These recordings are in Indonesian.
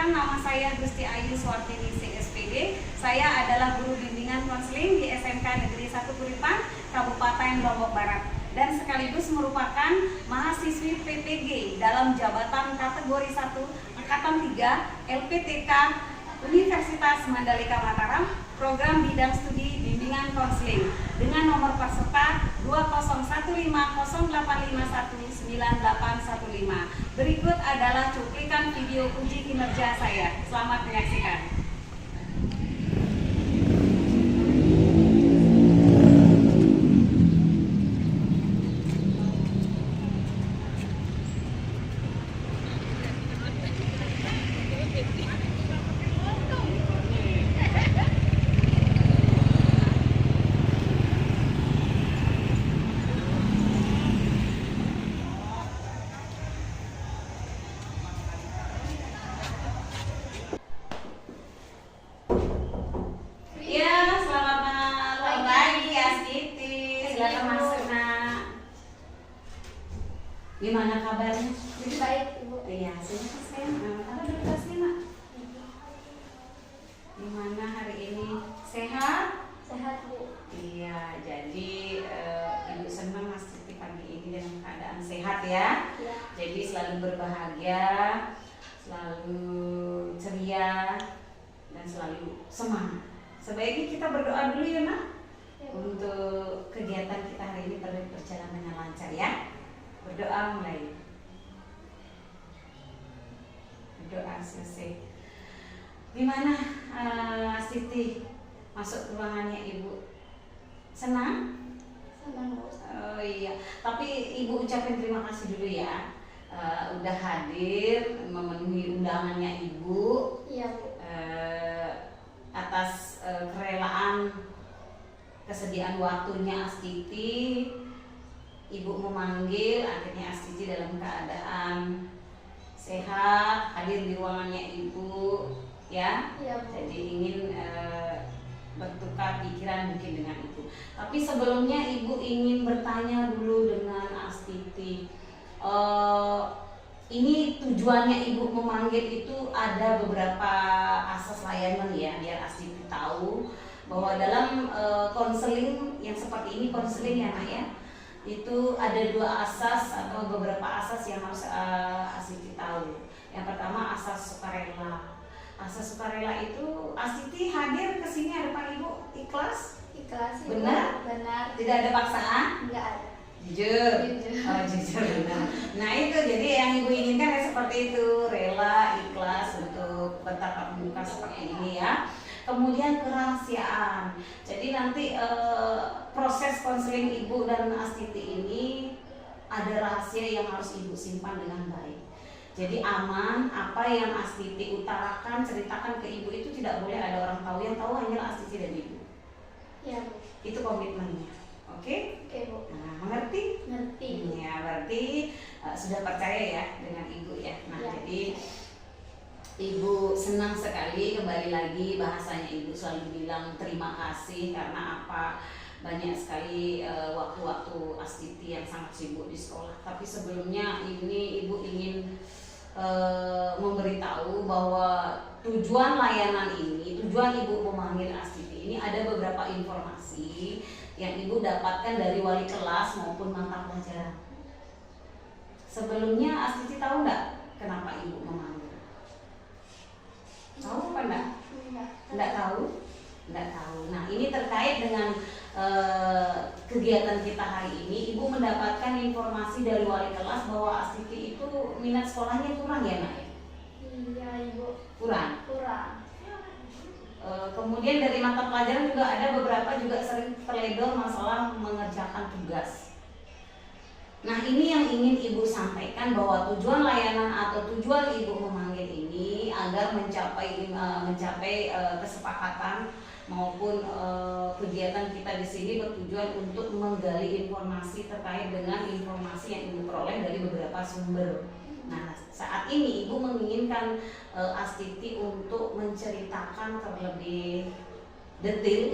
Perkenalkan, nama saya Gusti Ayu Swartini CSPD. Saya adalah guru bimbingan konseling di SMK Negeri 1 Kuripan, Kabupaten Lombok Barat, dan sekaligus merupakan mahasiswi PPG dalam jabatan kategori 1 Angkatan 3 LPTK Universitas Mandalika Mataram, program bidang studi bimbingan konseling dengan nomor peserta 201085198815. Berikut adalah cuplikan video uji kinerja saya. Selamat menyaksikan. Gimana kabarnya? Lebih baik, Ibu. Iya, saya ada berkasnya, Nak. Gimana hari ini? Sehat? Sehat, Bu. Iya, jadi Ibu senang Mas Siti pagi ini dalam keadaan sehat ya. Ya. Jadi selalu berbahagia, selalu ceria, dan selalu semangat. Sebaiknya kita berdoa dulu ya, Nak, Ya. untuk kegiatan kita hari ini berjalan dengan lancar ya. Berdoa mulai. Berdoa selesai. Gimana Siti masuk ruangannya Ibu? Senang? Senang, Bu. Oh iya. Tapi Ibu ucapin terima kasih dulu ya. Udah hadir memenuhi undangannya Ibu. Iya, Bu. Atas kerelaan kesediaan waktunya Astiti. Ibu memanggil, akhirnya Astiti dalam keadaan sehat, hadir di ruangannya Ibu, ya. Iya, Bu. Jadi ingin bertukar pikiran mungkin dengan Ibu. Tapi sebelumnya Ibu ingin bertanya dulu dengan Astiti. Ini tujuannya Ibu memanggil itu ada beberapa asas layanan ya, biar Astiti tahu bahwa dalam konseling yang seperti ini, konseling ya Nak ya, itu ada dua asas atau beberapa asas yang harus Astiti tahu. Yang pertama asas sukarela. Asas sukarela itu Astiti hadir ke sini ada Pak Ibu ikhlas? Ikhlas, Ibu. Benar? Benar. Tidak ada paksaan? Enggak ada. Jujur. Jujur. Oh, jujur benar. Nah, itu jadi yang Ibu inginkan ya seperti itu, rela, ikhlas untuk bertatap muka seperti ini ya. Kemudian kerahasiaan. Jadi nanti proses konseling Ibu dan Astiti ini ada rahasia yang harus Ibu simpan dengan baik. Jadi aman, apa yang Astiti utarakan, ceritakan ke Ibu itu tidak boleh ada orang tahu. Yang tahu hanya Astiti dan Ibu. Iya, Bu. Itu komitmennya. Oke? Oke, Bu. Nah, mengerti? Ngerti. Ya, berarti sudah percaya ya dengan Ibu ya. Nah, Ya. jadi Ibu senang sekali kembali lagi, bahasanya Ibu selalu bilang terima kasih karena apa, banyak sekali waktu-waktu Astiti yang sangat sibuk di sekolah. Tapi sebelumnya ini Ibu ingin memberitahu bahwa tujuan layanan ini, tujuan Ibu memanggil Astiti ini ada beberapa informasi yang Ibu dapatkan dari wali kelas maupun mata pelajaran. Sebelumnya Astiti tahu nggak kenapa Ibu memanggil? Tahu apa enggak? Enggak tahu? Enggak tahu. Nah, ini terkait dengan kegiatan kita hari ini. Ibu mendapatkan informasi dari wali kelas bahwa Astiti itu minat sekolahnya kurang ya, Nak? Iya, Ibu. Kurang. Kurang. Kemudian dari mata pelajaran juga ada beberapa juga sering terledor masalah mengerjakan tugas. Nah, ini yang ingin Ibu sampaikan bahwa tujuan layanan atau tujuan Ibu memanggil ini agar mencapai kesepakatan maupun kegiatan kita di sini bertujuan untuk menggali informasi terkait dengan informasi yang Ibu peroleh dari beberapa sumber. Nah, saat ini Ibu menginginkan Astiti untuk menceritakan lebih detail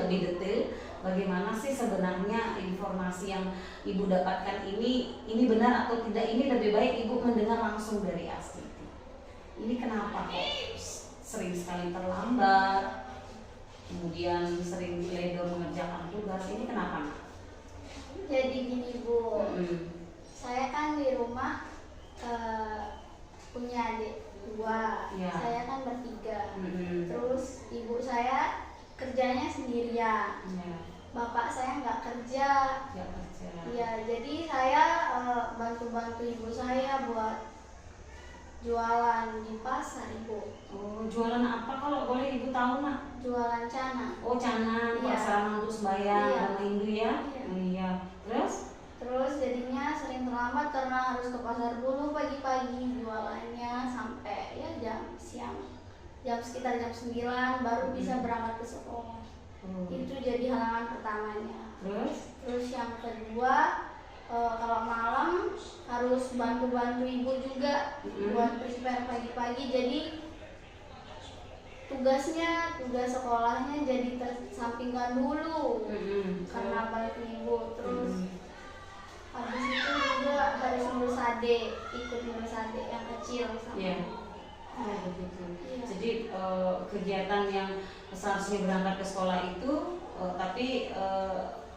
bagaimana sih sebenarnya informasi yang Ibu dapatkan ini benar atau tidak. Ini lebih baik Ibu mendengar langsung dari Astiti. Ini kenapa kok sering sekali terlambat, kemudian sering teledor mengerjakan tugas. Ini kenapa, Nak? Jadi gini Bu, Mm-mm. saya kan di rumah punya adik 2, Ya. saya kan bertiga. Mm-mm. Terus ibu saya kerjanya sendirian, Ya, bapak saya nggak kerja. ya kerja. Iya, jadi saya bantu-bantu ibu saya buat jualan di pasar, Ibu. Oh, jualan apa kalau boleh Ibu tahu, Nak? Jualan cana. Oh, canang, Iya. sarana untuk sembahyang Iya. agama Hindu ya? Iya. Iya. Terus? Terus jadinya sering terlambat karena harus ke pasar dulu pagi-pagi, jualannya sampai ya jam siang. Sekitar jam 9 baru bisa berangkat ke sekolah. Itu jadi halangan pertamanya. Terus yang kedua, kalau malam harus bantu-bantu ibu juga buat prepare pagi-pagi. Jadi tugas sekolahnya jadi tersampingkan dulu karena bantu ibu. Terus habis itu juga harus ngurus adik, ikut ngurus adik yang kecil sama. Iya. Oh, begitu. Iya. Jadi kegiatan yang seharusnya berangkat ke sekolah itu, tapi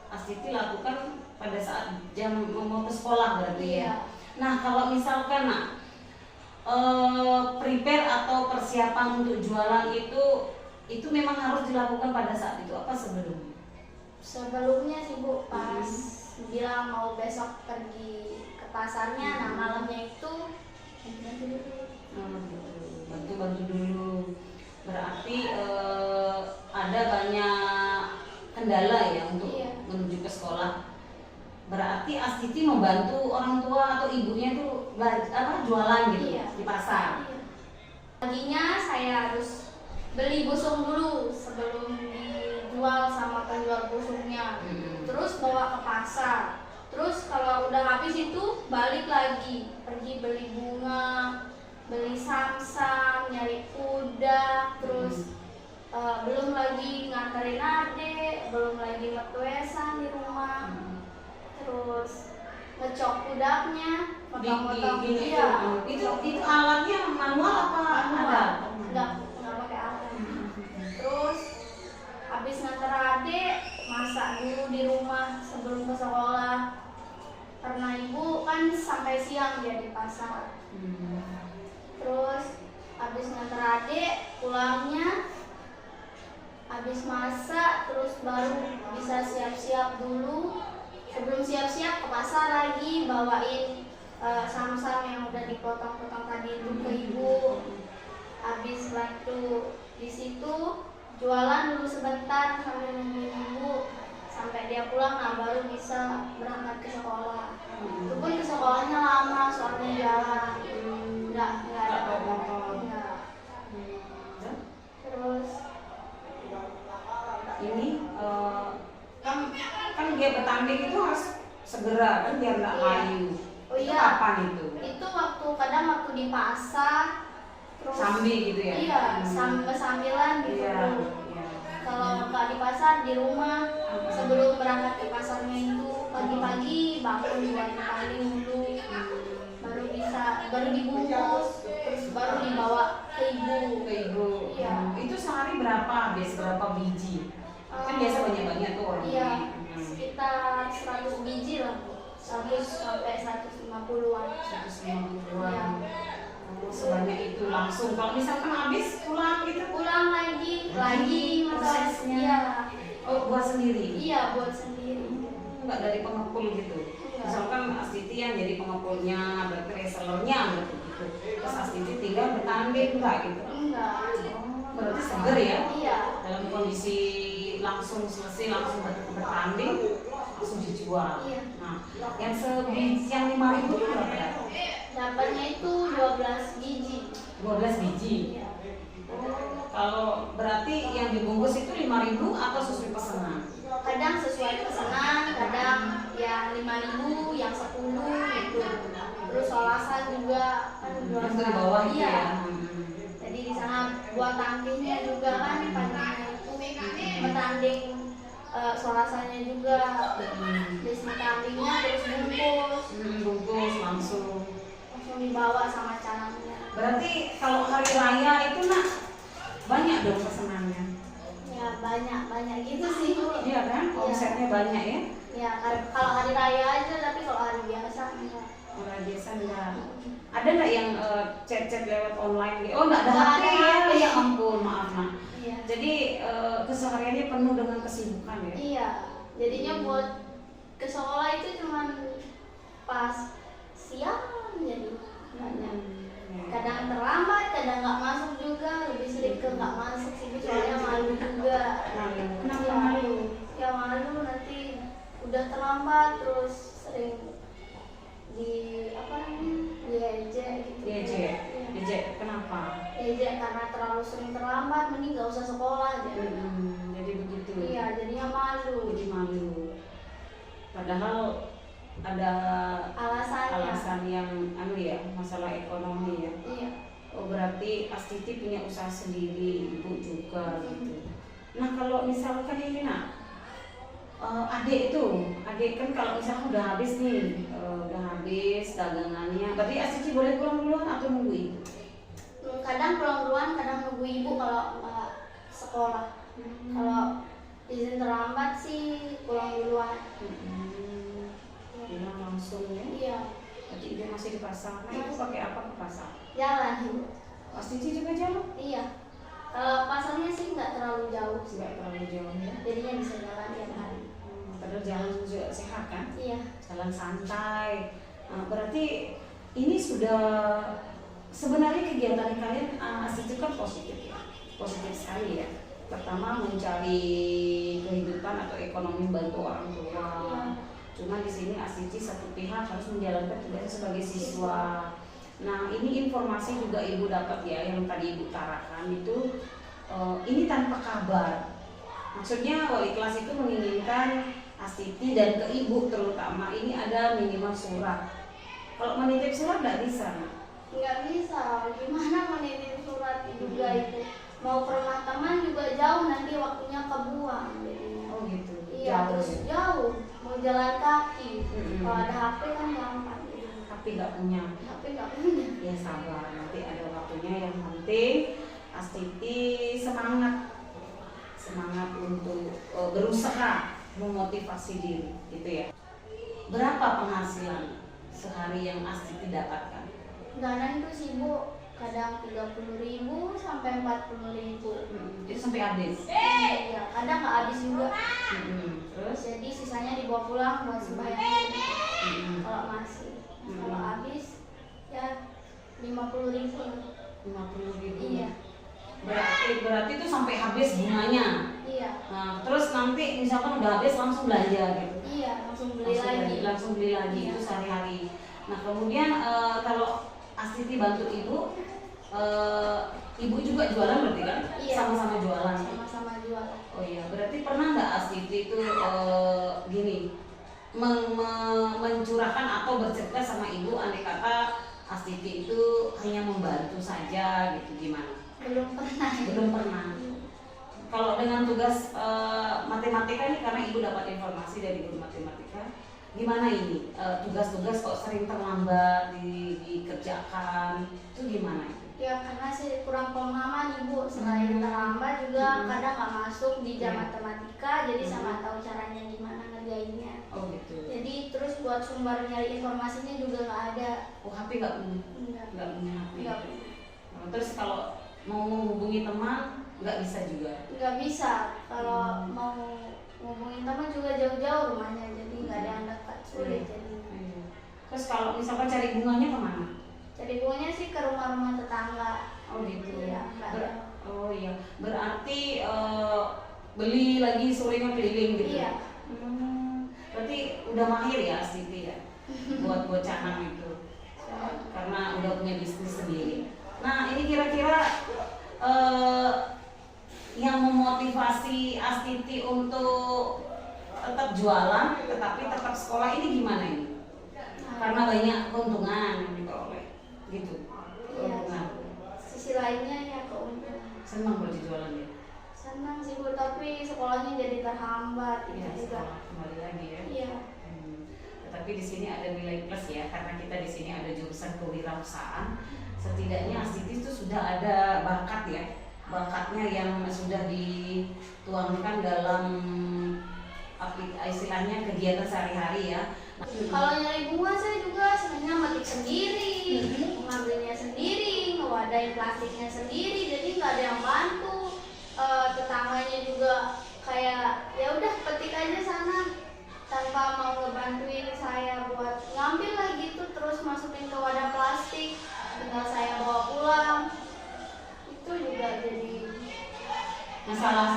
Astiti lakukan pada saat jam mau ke sekolah berarti ya. Iya. Nah, kalau misalkan Nak, prepare atau persiapan untuk jualan itu memang harus dilakukan pada saat itu apa sebelum? Sebelumnya sih Bu, pas bilang mau besok pergi ke pasarnya, nah malamnya itu Bantu-bantu dulu. Berarti ada banyak kendala ya untuk Iya. menuju ke sekolah. Berarti Astiti membantu orang tua atau ibunya itu jualan gitu Iya. di pasar. Iya. Paginya saya harus beli busung dulu sebelum dijual sama penjual busungnya. Terus bawa ke pasar. Terus kalau udah habis itu balik lagi, pergi beli bunga, beli samsam, nyari kuda, terus belum lagi nganterin adik, belum lagi metuesan di rumah, terus ngecok kudanya, potong-potong Gini, iya. itu alatnya manual apa ada? Nggak pakai alat. Terus habis nganter adik, masak dulu di rumah sebelum ke sekolah. Karena ibu kan sampai siang dia di pasar. Terus habis nganter adik, pulangnya habis masak, terus baru bisa siap-siap dulu. Sebelum siap-siap ke pasar lagi, bawain samsam yang udah dipotong-potong tadi itu ke ibu. Habis bantu di situ jualan dulu sebentar sambil nungguin ibu sampai dia pulang, nah baru bisa berangkat ke sekolah. Itu pun ke sekolahnya lama soalnya jalan, nggak ada motor. Terus Ini kan dia bertanding itu harus segera kan biar nggak Iya. layu. Oh Itu iya. kapan itu? Itu kadang waktu di pasar, terus Sambil gitu ya? Iya, sambilan gitu. Iya. Kalau nggak di pasar, di rumah sebelum berangkat ke pasarnya itu pagi-pagi bangun buat tanding dulu, baru dibungkus, terus baru dibawa ke ibu. Ke ibu. Iya. Itu sehari berapa? Biasa berapa biji? Kan biasa banyak-banyak tuh orang. Iya, sekitar 100 biji lah, Bu. 100 sampai 150-an. 150-an. Iya. Sebanyak itu langsung. Kalau misalkan habis pulang gitu, Pulang lagi masak. prosesnya. Iya. Oh, buat sendiri? Iya, buat sendiri. Enggak dari pengepul gitu. Iya. Misalkan Astiti yang jadi pengepulnya, berarti resellernya gitu. Terus Astiti tinggal bertanding enggak gitu. Enggak. Berarti seger ya? Iya. Dalam kondisi langsung selesai langsung bertanding langsung dijual. Iya. Nah, yang sebiji yang 5.000 itu berapa ya? Dapatnya itu 12 biji. 12 biji. Iya. Kalau berarti yang dibungkus itu 5.000 atau sesuai pesanan? Kadang sesuai pesanan, kadang yang 5.000, yang 10 gitu. Terus solasan juga kan jual Yang di bawah itu iya. ya. Jadi di sana buat tandingnya juga kan paginya itu bertanding solasannya juga. Terus tandingnya terus Bungkus langsung. langsung dibawa sama canangnya. Berarti kalau hari raya itu Nak banyak dong pesenannya. Ya banyak gitu sih Bu. Iya kan, Iya. omsetnya banyak ya. Ya kalau hari raya aja, tapi kalau hari biasa enggak. Orang biasa enggak. Ada nggak yang chat-chat lewat online gitu? Oh nggak ada Nggak HP ada ya? HP. Ya ampun, maaf Mak. Iya. Jadi kesehariannya penuh dengan kesibukan ya. Iya. Jadinya buat ke sekolah itu cuman pas siang jadi banyak. Kadang terlambat, kadang nggak masuk juga, lebih sering ke nggak masuk sih Bu, soalnya malu juga. Malu. Kenapa Ya, malu? Ya malu nanti udah terlambat terus sering di apa namanya diejek gitu. Diejek. Iya. Diejek kenapa? Diejek karena terlalu sering terlambat, mending nggak usah sekolah aja. Jadi begitu. Iya, jadinya malu. Jadi malu. Padahal ada Alasannya. alasan yang ya, masalah ekonomi ya. Iya. Oh berarti Astiti punya usaha sendiri, ibu juga gitu. Nah kalau misalkan ini Nak, adik kan kalau misalkan udah habis nih, udah habis dagangannya, berarti Astiti boleh pulang duluan atau nunggu ibu? Kadang pulang duluan, kadang nunggu ibu kalau nggak sekolah. Kalau izin terlambat sih pulang duluan. Pulang langsung ya? Iya. Berarti ibu masih di pasar. Nah ibu pakai apa ke pasar? Jalan ibu. Astiti juga jalan? Iya. Kalau pasarnya sih nggak terlalu jauh sih. Nggak terlalu jauh ya? Jadinya bisa jalan tiap hari. Padahal jalan juga sehat kan? Iya. Jalan santai. Berarti ini sudah sebenarnya kegiatan kalian Astiti kan positif ya, positif sekali ya. Pertama mencari kehidupan atau ekonomi bantu orang tua. Iya. Cuma di sini Astiti satu pihak harus menjalankan tugasnya sebagai siswa. Nah ini informasi juga ibu dapat ya yang tadi ibu utarakan itu ini tanpa kabar. Maksudnya wali kelas itu menginginkan Astiti dan ke ibu terutama ini ada minimal surat. Kalau menitip surat nggak bisa. Nggak bisa. Gimana menitip surat juga itu? Mau ke rumah teman juga jauh, nanti waktunya kebuang jadinya. Oh gitu. Iya, terus jauh. Mau jalan kaki. Kalau ada HP kan gampang. Tapi nggak punya. HP nggak punya. Ya sabar, nanti ada waktunya. Yang penting Astiti semangat untuk berusaha memotivasi diri, gitu ya. Berapa penghasilan sehari yang Astiti dapatkan? Kadang itu sih Bu, kadang 30.000 sampai 40.000. Itu sampai habis. Iya, kadang nggak habis juga. Terus? Jadi sisanya dibawa pulang buat sembahyang. Kalau masih, kalau habis ya 50.000. 50.000. Iya. Berarti itu sampai habis bunganya. Iya. Nah, terus nanti misalkan udah habis langsung belanja gitu. Iya, langsung beli lagi. Langsung beli lagi Iya. itu sehari-hari. Nah, kemudian kalau Astiti bantu ibu, ibu juga jualan berarti kan? Iya. Sama-sama jualan. Sama-sama jualan. Oh iya, berarti pernah nggak Astiti itu gini mencurahkan atau bercerita sama ibu andai kata Astiti itu hanya membantu saja gitu, gimana? Belum pernah. Belum pernah. Kalau dengan tugas matematika ini karena ibu dapat informasi dari guru matematika, gimana ini tugas-tugas kok sering terlambat dikerjakan, itu gimana itu? Ya karena sih kurang pemahaman ibu, selain terlambat juga kadang nggak masuk di jam matematika, jadi sama tahu caranya gimana ngerjainnya. Oh gitu. Jadi terus buat sumber nyari informasinya juga nggak ada. Oh HP nggak punya? Enggak. Nggak punya HP. Nggak. Terus kalau mau menghubungi teman nggak bisa juga? Nggak bisa. Kalau mau ngomongin teman juga jauh-jauh rumahnya, jadi nggak ada yang dekat, sulit jadi. Terus kalau misalkan cari bunganya kemana? Cari bunganya sih ke rumah-rumah tetangga. Oh gitu. Iya, nggak ada. Oh iya. Berarti beli lagi seringnya keliling gitu. Iya. Berarti udah mahir ya Astiti ya buat canang itu. Karena udah punya bisnis sendiri. Nah ini kira-kira yang memotivasi Astiti untuk tetap jualan tetapi tetap sekolah ini gimana ini? Karena banyak keuntungan yang diperoleh gitu. Keuntungan. Sisi lainnya ya keuntungan. Senang berarti jualan ya? Senang sih Bu, tapi sekolahnya jadi terhambat Iya, itu juga. sekolah kembali lagi ya. Iya. Tetapi di sini ada nilai plus ya, karena kita di sini ada jurusan kewirausahaan. Setidaknya Astiti itu sudah ada bakat ya, bakatnya yang sudah dituangkan dalam istilahnya kegiatan sehari-hari ya. Kalau nyari bunga saya juga sebenarnya metik sendiri, mengambilnya sendiri, ngewadahin plastiknya sendiri, jadi nggak ada yang bantu. Tetangganya juga kayak ya udah petik aja sana tanpa mau ngebantuin saya buat ngambil lah gitu, terus masukin ke wadah plastik, tinggal saya bawa pulang. Itu juga jadi Masalah.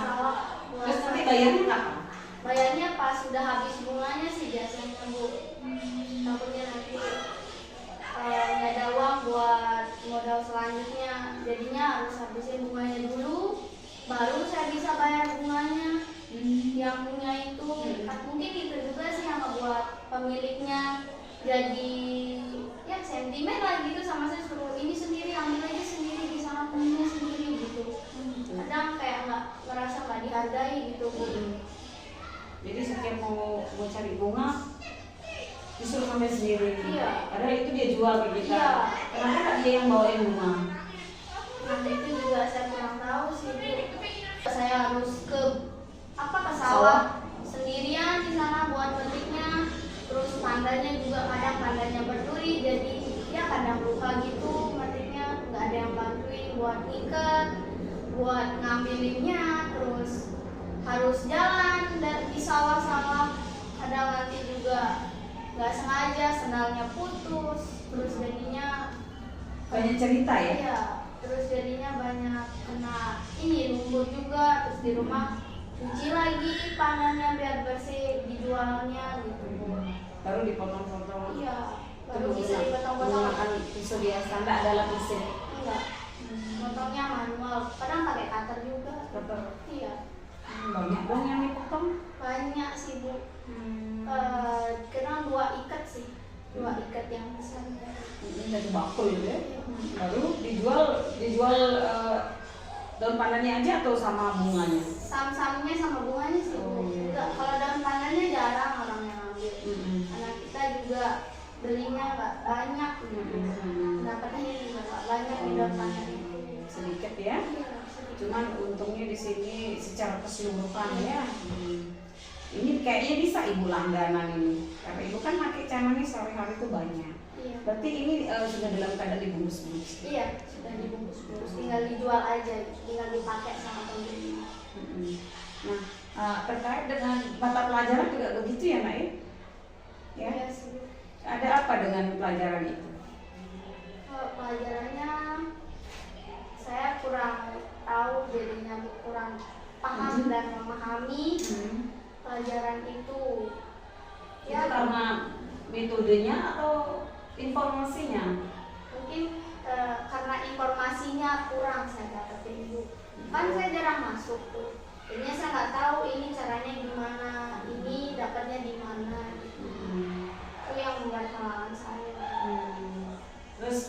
buat Terus nanti saya. bayarnya kapan? Bayarnya pas sudah habis bunganya sih biasanya Bu. Takutnya nanti nggak ada uang buat modal selanjutnya, jadinya harus habisin bunganya dulu, baru saya bisa bayar bunganya. Yang punya itu mungkin itu juga sih yang ngebuat pemiliknya jadi ya sentimen lah gitu sama saya, suruh ini sendiri, ambil aja sendiri, di sana punya sendiri gitu. Kadang kayak nggak ngerasa nggak dihargai gitu Bu. Jadi setiap mau cari bunga disuruh ambil sendiri. Iya. Padahal itu dia jual ke kita. Iya. Kenapa nggak dia yang bawain bunga? Nah itu juga saya kurang tahu sih Bu. Saya harus ke sawah sendirian di sana buat metiknya. Terus pandanya juga kadang pandanya berduri, jadi ya kadang luka gitu metiknya, nggak ada yang bantuin buat ngikat, buat ngambilinnya. Terus harus jalan dan di sawah-sawah, kadang nanti juga nggak sengaja sendalnya putus, terus jadinya Banyak cerita ya? iya, terus jadinya banyak kena ini lumpur juga, terus di rumah cuci lagi pangannya biar bersih, dijualnya gitu Bu. Baru dipotong-potong. Iya, Itu baru bisa dipotong-potong. menggunakan pisau biasa, nggak ada alat mesin. Enggak, potongnya manual, kadang pakai cutter juga. Tetap Iya, banyak dong yang dipotong. banyak sih Bu. Kena 2 ikat sih, 2 ikat yang besar. Ini dari bakul ya. Baru dijual daun pandannya aja atau sama bunganya? Sam-samnya sama bunganya sih Bu. Oh, iya. Enggak, kalau daun pandannya jarang orang yang ambil. Mm-mm. Karena kita juga belinya nggak banyak gitu. Dapatnya juga nggak banyak di daun pandan itu. Sedikit ya. Iya, sedikit. Cuman untungnya di sini secara keseluruhan ya. Ini kayaknya bisa ibu langganan ini. Karena ibu kan pakai canangnya sehari-hari itu banyak. Iya. Berarti ini sudah dalam keadaan dibungkus-bungkus. Iya, sudah dibungkus-bungkus, tinggal dijual aja, tinggal dipakai sama pembeli. Nah, terkait dengan mata pelajaran juga begitu ya, Nak? Ya. Iya sih. Ada apa dengan pelajaran itu? Kalau pelajarannya saya kurang tahu, jadinya kurang paham dan memahami pelajaran itu. Ya karena metodenya atau informasinya? Mungkin karena informasinya kurang saya dapetin Bu. Kan saya jarang masuk tuh. Jadinya saya nggak tahu ini caranya gimana, ini dapatnya di mana gitu. Itu yang membuat halangan saya. Terus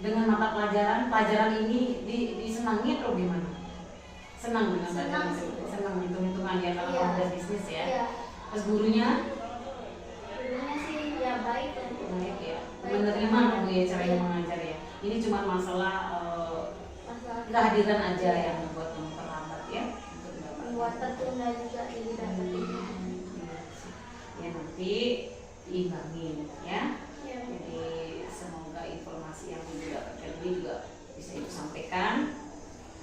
dengan mata pelajaran ini disenangi atau gimana? Senang dengan pelajaran itu? Senang hitung-hitungan ya kalau Iya. udah bisnis ya. Iya. Terus gurunya Gurunya sih ya baik dan baik ya, Baik. menerima Bu ya caranya Iya. mengajar ya. Ini cuma masalah masalah kehadiran aja yang membuat memperlambat ya untuk mendapatkan. membuat tertunda juga jadi dapetinnya. Ya nanti diimbangin ya. Iya. Jadi semoga informasi yang Ibu dapatkan ini juga bisa Ibu sampaikan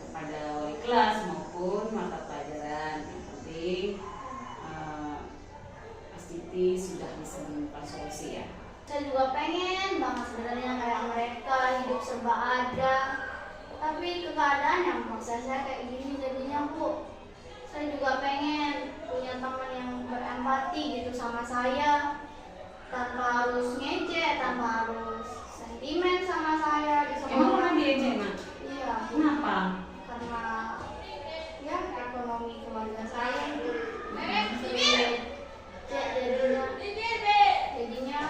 kepada wali kelas maupun mata pelajaran. Yang penting Mas Titi sudah bisa menemukan solusi ya. Saya juga pengen banget sebenarnya kayak mereka hidup serba ada, tapi keadaan yang memaksa saya kayak gini jadinya Bu. Saya juga pengen punya teman yang berempati gitu sama saya, tanpa harus ngejek, tanpa harus sentimen sama saya di Emang sekolah. pernah diejek, Nak? Iya, Kenapa? karena ya ekonomi keluarga saya jadinya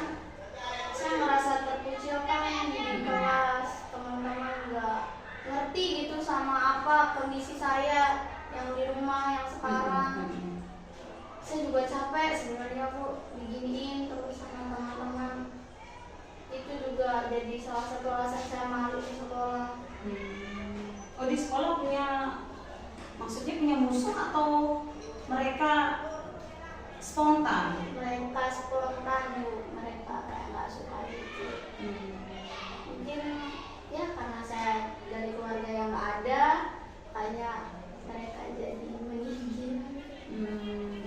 saya merasa terkucilkan di kelas, teman-teman nggak ngerti gitu sama apa kondisi saya yang di rumah yang sekarang. Saya juga capek sebenarnya Bu, diginiin terus sama teman-teman. Itu juga jadi salah satu alasan saya malu di sekolah. Oh di menyusun atau mereka spontan? Mereka spontan Bu, mereka kayak nggak suka gitu. Mungkin ya karena saya dari keluarga yang nggak ada, kayak mereka jadi meninggi.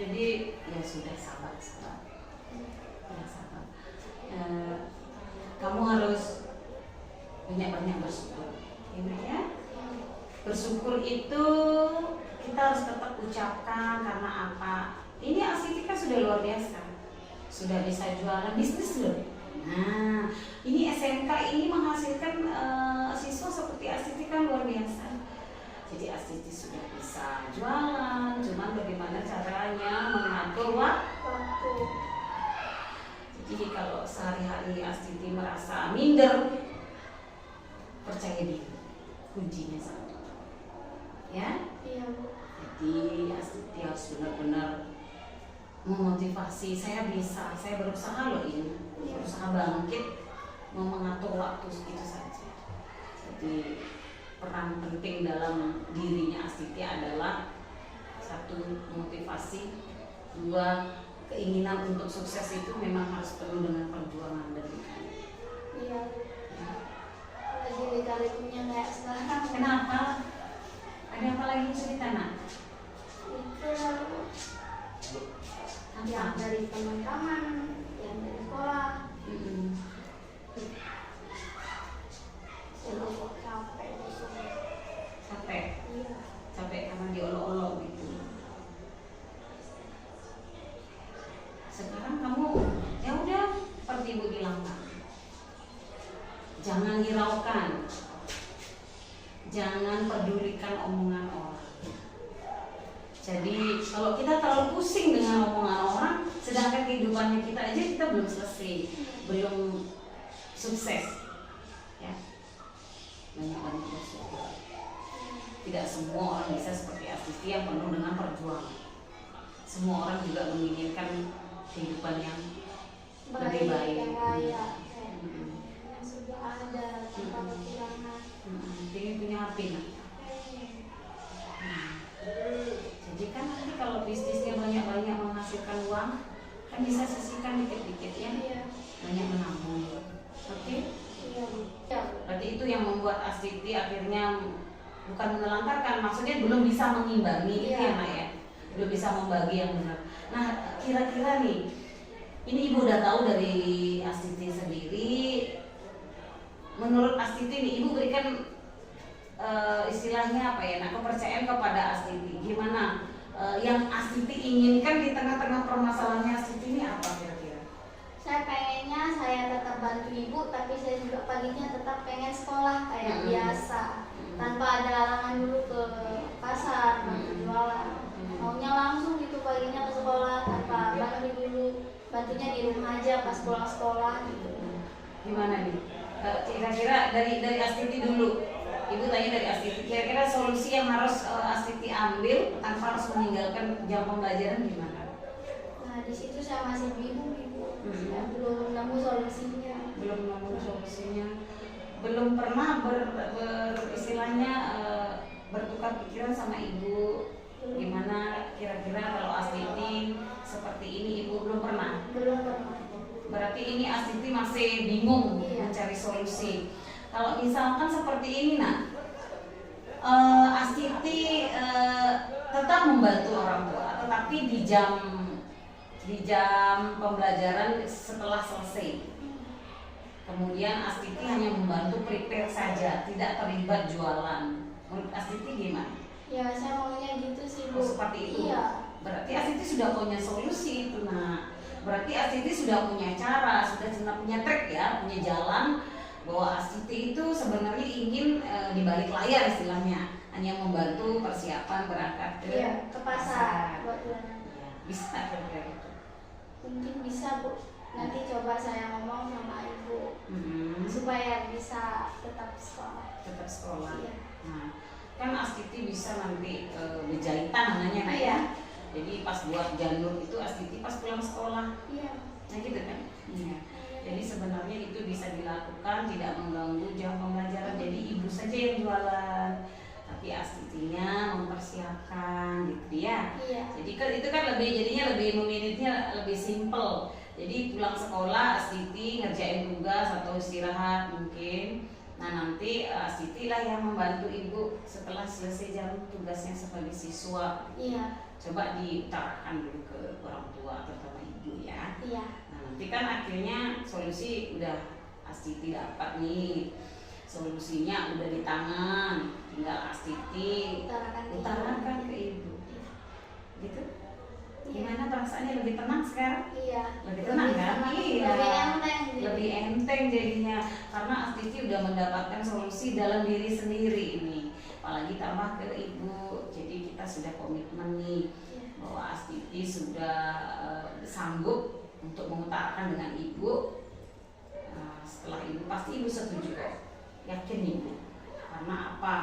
Jadi ya sudah, sabar. Ya, sabar. Kamu harus banyak-banyak bersyukur, ya. Bersyukur itu kita harus tetap ucapkan, karena apa? Ini Astiti kan sudah luar biasa, sudah bisa jualan bisnis loh. Nah, ini SMK ini menghasilkan siswa seperti Astiti kan luar biasa. Jadi Astiti sudah bisa jualan, cuman bagaimana caranya mengatur waktu. Jadi kalau sehari-hari Astiti merasa minder, percaya diri, kuncinya satu. Ya? Iya Bu. Jadi Astiti harus benar-benar memotivasi, saya bisa, saya berusaha loh ini, berusaha bangkit, mau mengatur waktu segitu saja. Jadi peran penting dalam dirinya Astiti adalah satu, motivasi, dua, keinginan untuk sukses itu memang harus penuh dengan perjuangan dan Iya. Lagi lika-likunya kayak sekarang. Kenapa? Ada apa lagi cerita nak? Itu yang dari teman-teman, yang dari sekolah. Saya capek besok. Capek? Iya. Capek karena diolok-olok gitu. Sekarang kamu ya udah seperti ibu bilang kan, jangan hiraukan, jangan pedulikan omongan orang. Jadi kalau kita terlalu pusing dengan omongan orang, sedangkan kehidupannya kita aja kita belum selesai, belum sukses, ya. Banyak-banyak bersyukur. Tidak semua orang bisa seperti Astiti yang penuh dengan perjuangan. Semua orang juga menginginkan kehidupan yang lebih baik. Yang kaya, yang sudah ada tanpa kekurangan. Ingin punya HP nah. Jadi kan nanti kalau bisnisnya banyak-banyak menghasilkan uang, kan bisa sisihkan dikit-dikit ya. Iya. Banyak menabung. Oke? Iya. Berarti itu yang membuat Astiti akhirnya bukan menelantarkan, maksudnya belum bisa mengimbangi, itu ya Nak ya, belum bisa membagi yang benar. Nah, kira-kira nih, ini ibu udah tahu dari Astiti sendiri. Menurut Astiti nih, ibu berikan istilahnya apa ya, nah, kepercayaan kepada Astiti. Gimana yang Astiti inginkan di tengah-tengah permasalahannya Astiti ini apa kira-kira? Saya pengennya saya tetap bantu ibu, tapi saya juga paginya tetap pengen sekolah kayak biasa, tanpa ada halangan dulu ke pasar, jualan. Maunya langsung gitu paginya ke sekolah tanpa bantu dulu, bantunya di rumah aja pas pulang sekolah gitu. Gimana nih? Kira-kira dari Astiti dulu, ibu tanya dari Astiti, kira-kira solusi yang harus Astiti ambil tanpa harus meninggalkan jam pembelajaran gimana? Nah di situ saya masih bingung ibu, saya belum nemu solusinya. Belum nemu solusinya, belum pernah istilahnya bertukar pikiran sama ibu. Gimana kira-kira kalau Astiti seperti ini, ibu belum pernah? Belum pernah. Berarti ini Astiti masih bingung mencari solusi. Kalau misalkan seperti ini nak, Astiti tetap membantu orang tua, tetapi di jam pembelajaran setelah selesai. Kemudian Astiti hanya membantu prepare saja, tidak terlibat jualan. Menurut Astiti gimana? Ya saya maunya gitu sih Bu. Seperti itu. Iya. Berarti Astiti sudah punya solusi itu nah. Berarti Astiti sudah punya cara, sudah punya trik ya, punya jalan bahwa Astiti itu sebenarnya ingin di balik layar istilahnya, hanya membantu persiapan berangkat ke pasar buat jualan. Ya, bisa kira-kira gitu. Mungkin bisa Bu. Nanti coba saya ngomong sama ibu supaya bisa tetap sekolah. Tetap sekolah. Iya. Nah, kan Astiti bisa nanti berjahitan namanya nak ya. Jadi pas buat janur itu Astiti pas pulang sekolah. Iya. Nah gitu kan. Iya. Jadi sebenarnya itu bisa dilakukan, tidak mengganggu jam pembelajaran. Jadi ibu saja yang jualan, tapi Astitinya mempersiapkan gitu ya. Iya. Jadi kan itu kan lebih jadinya lebih memanage-nya lebih simple. Jadi pulang sekolah Astiti ngerjain tugas atau istirahat mungkin. Nah nanti Astiti lah yang membantu ibu setelah selesai jam tugasnya sebagai siswa. Iya. Coba diutarakan dulu ke orang tua terutama ibu ya. Iya. Nah nanti kan akhirnya solusi udah Astiti dapat nih. Solusinya udah di tangan, tinggal Astiti utarakan ke ibu. Gitu. Gimana perasaannya, lebih tenang sekarang? Iya. Lebih tenang kan? Iya. Lebih enteng. Lebih enteng jadinya karena Astiti udah mendapatkan solusi dalam diri sendiri ini. Apalagi tambah ke ibu. Jadi kita sudah komitmen nih bahwa Astiti sudah sanggup untuk mengutarakan dengan ibu. Setelah ibu pasti ibu setuju kok. Yakin ibu. Karena apa?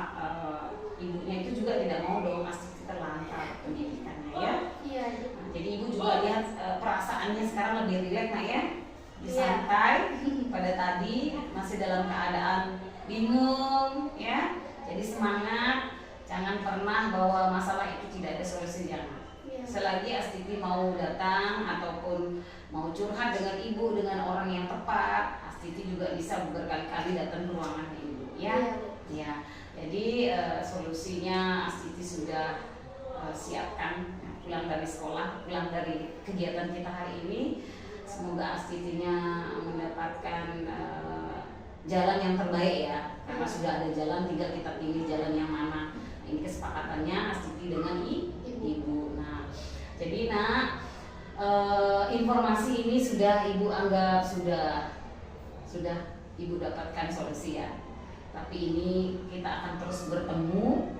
Ibunya itu juga tidak mau dong Astiti terlantar pendidikannya ya. Iya. Nah, jadi ibu juga lihat perasaannya sekarang lebih rileks nak ya, lebih Iya. santai. Pada tadi masih dalam keadaan bingung ya. Jadi semangat, jangan pernah bahwa masalah itu tidak ada solusi, jangan. Iya. Selagi Astiti mau datang ataupun mau curhat dengan ibu dengan orang yang tepat, Astiti juga bisa berkali-kali datang ke ruangan ibu ya. Iya. Ya, jadi solusinya Astiti sudah siapkan pulang dari sekolah, pulang dari kegiatan kita hari ini. Semoga Astitinya mendapatkan jalan yang terbaik ya, karena sudah ada jalan, tinggal kita pilih jalan yang mana. Ini kesepakatannya Astiti dengan ibu. Nah, jadi nak informasi ini sudah ibu anggap sudah ibu dapatkan solusi ya. Tapi ini kita akan terus bertemu.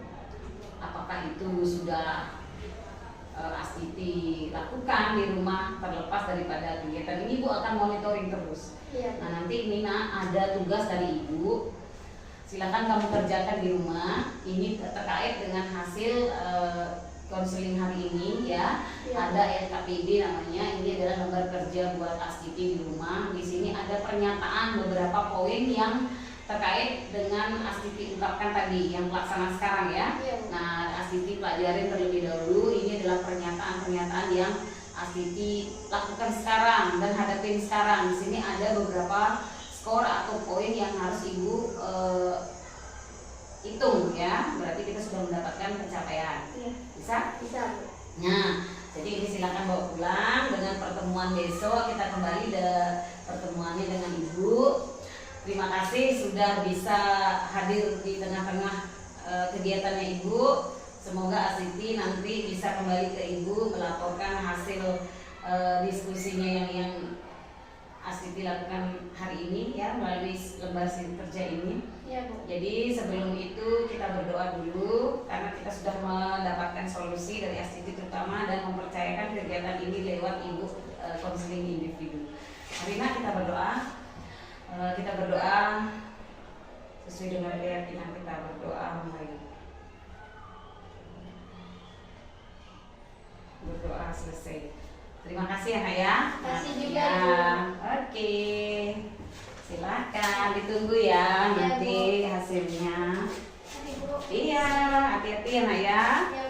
Apakah itu sudah Astiti lakukan di rumah terlepas daripada kegiatan ini, ibu akan monitoring terus. Iya. Nah nanti Nina ada tugas dari ibu, silakan kamu kerjakan di rumah. Ini terkait dengan hasil konseling hari ini ya. Iya. Ada LKPD namanya. Ini adalah lembar kerja buat Astiti di rumah. Di sini ada pernyataan beberapa poin yang terkait dengan Astiti ungkapkan tadi yang pelaksana sekarang ya. Iya. Nah, Astiti pelajarin terlebih dahulu. Ini adalah pernyataan-pernyataan yang Astiti lakukan sekarang dan hadapin sekarang. Di sini ada beberapa skor atau poin yang harus ibu hitung ya. Berarti kita sudah mendapatkan pencapaian. Iya. Bisa? Bisa. Nah, jadi ini silakan bawa pulang. Dengan pertemuan besok kita kembali pertemuannya dengan ibu. Terima kasih sudah bisa hadir di tengah-tengah kegiatannya ibu. Semoga Astiti nanti bisa kembali ke ibu melaporkan hasil diskusinya yang Astiti lakukan hari ini ya melalui lembar kerja ini. Iya, Bu. Jadi sebelum itu kita berdoa dulu karena kita sudah mendapatkan solusi dari Astiti terutama dan mempercayakan kegiatan ini lewat ibu konseling individu. Marina kita berdoa. Kita berdoa sesuai dengan keyakinan kita berdoa, mari berdoa selesai. Terima kasih ya Kak ya. Terima kasih juga, Ya. Ibu. Oke, silakan ditunggu ya Iya, nanti Bu. hasilnya. Nanti, Bu. Iya, hati-hati ya Nak ya. Iya,